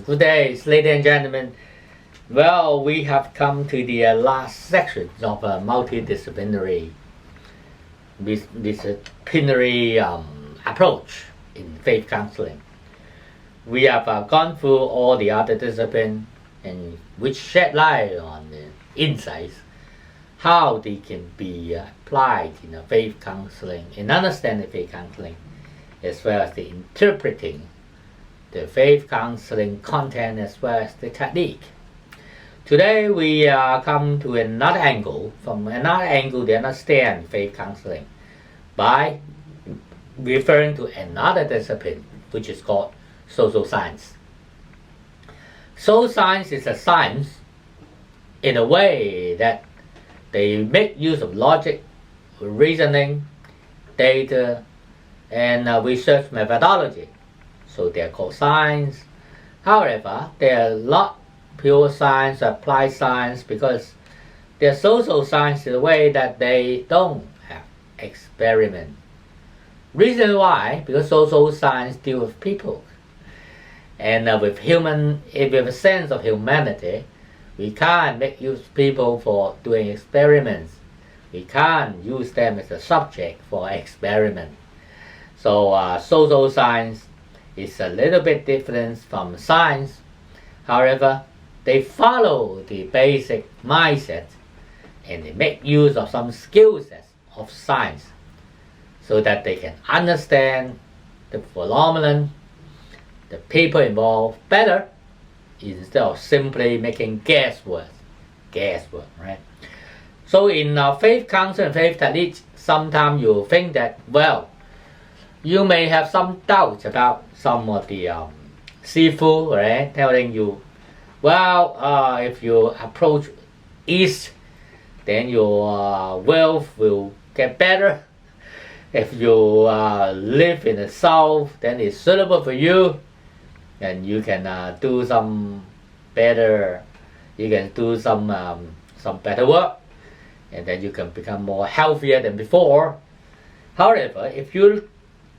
Good day, ladies and gentlemen. Well, we have come to the last section of multidisciplinary approach in faith counseling. We have gone through all the other disciplines and which shed light on the insights, how they can be applied in faith counseling and understanding faith counseling, as well as the interpreting the faith counseling content as well as the technique. Today we come to another angle, to understand faith counseling by referring to another discipline which is called social science. Social science is a science in a way that they make use of logic, reasoning, data, and research methodology. So they are called science. However, they are not pure science, applied science, because they are social science in a way that they don't have experiment. Reason why? Because social science deal with people, and with a sense of humanity, we can't make use of people for doing experiments. We can't use them as a subject for experiment. So social science is a little bit different from science. However, they follow the basic mindset and they make use of some skill sets of science so that they can understand the phenomenon, the people involved better, instead of simply making guesswork, right? So in faith counseling and faith technique, sometimes you think that, well, you may have some doubts about some of the sifu, right? Telling you, well, if you approach east, then your wealth will get better. If you live in the south, then it's suitable for you, and you can do some better. You can do some better work, and then you can become more healthier than before. However, if you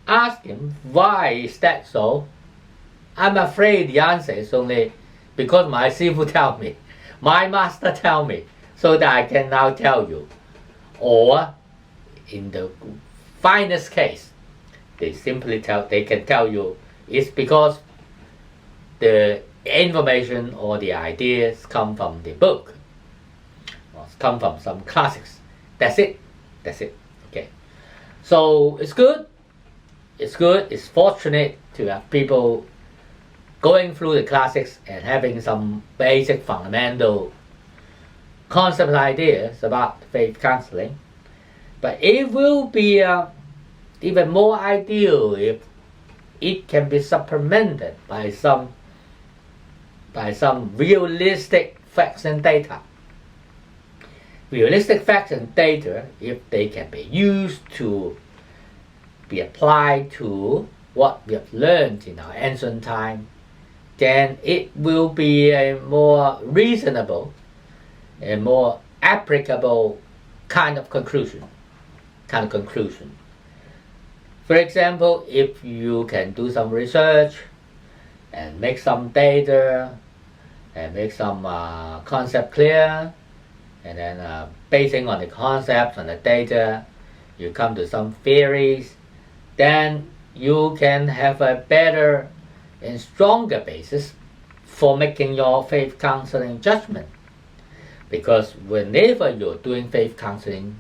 ask him why is that so, I'm afraid the answer is only because my sifu tell me, my master tell me, so that I can now tell you. Or in the finest case, they can tell you it's because the information or the ideas come from the book, or come from some classics. That's it. Okay. So it's good. It's fortunate to have people going through the classics and having some basic fundamental concept ideas about faith counseling. But it will be even more ideal if it can be supplemented by some realistic facts and data. Realistic facts and data, if they can be used to be applied to what we have learned in our ancient time, then it will be a more reasonable and more applicable kind of conclusion. For example, if you can do some research and make some data and make some concept clear, and then basing on the concepts and the data, you come to some theories, then you can have a better and stronger basis for making your faith counseling judgment. Because whenever you're doing faith counseling,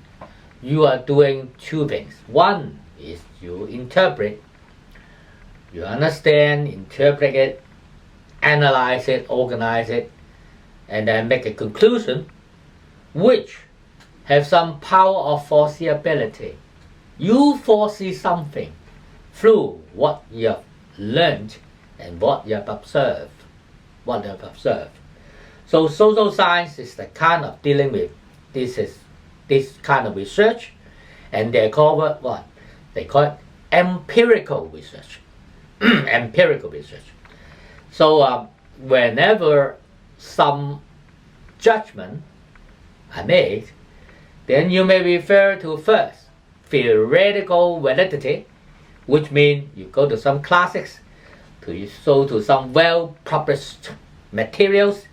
you are doing two things. One is you interpret, you understand, interpret it, analyze it, organize it, and then make a conclusion which have some power of foreseeability. You foresee something through what you have learned and what you have observed. So social science is the kind of dealing with this kind of research, and they call it what? They call it empirical research. Empirical research. So whenever some judgment are made, then you may refer to first theoretical validity, which means you go to some classics to show to some well-published materials,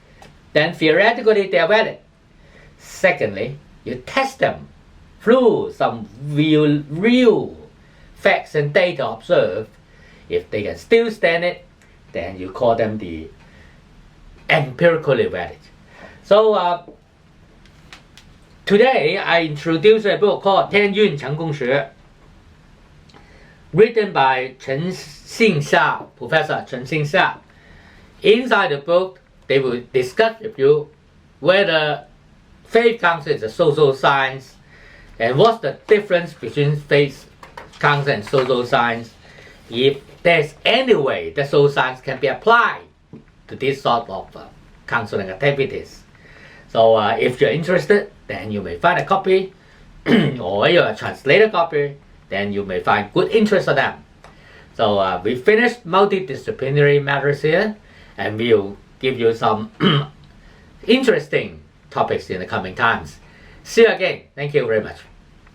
then theoretically they are valid. Secondly, you test them through some real facts and data observed. If they can still stand it, then you call them the empirically valid. So today I introduced a book called 天运成功学, written by Professor Chen Xingxia. Inside the book, they will discuss with you whether faith counseling is a social science and what's the difference between faith counseling and social science. If there's any way that social science can be applied to this sort of counseling activities. So if you're interested, then you may find a copy, or you're a translated copy, then you may find good interest in them. So we finished multidisciplinary matters here, and we'll give you some interesting topics in the coming times. See you again. Thank you very much.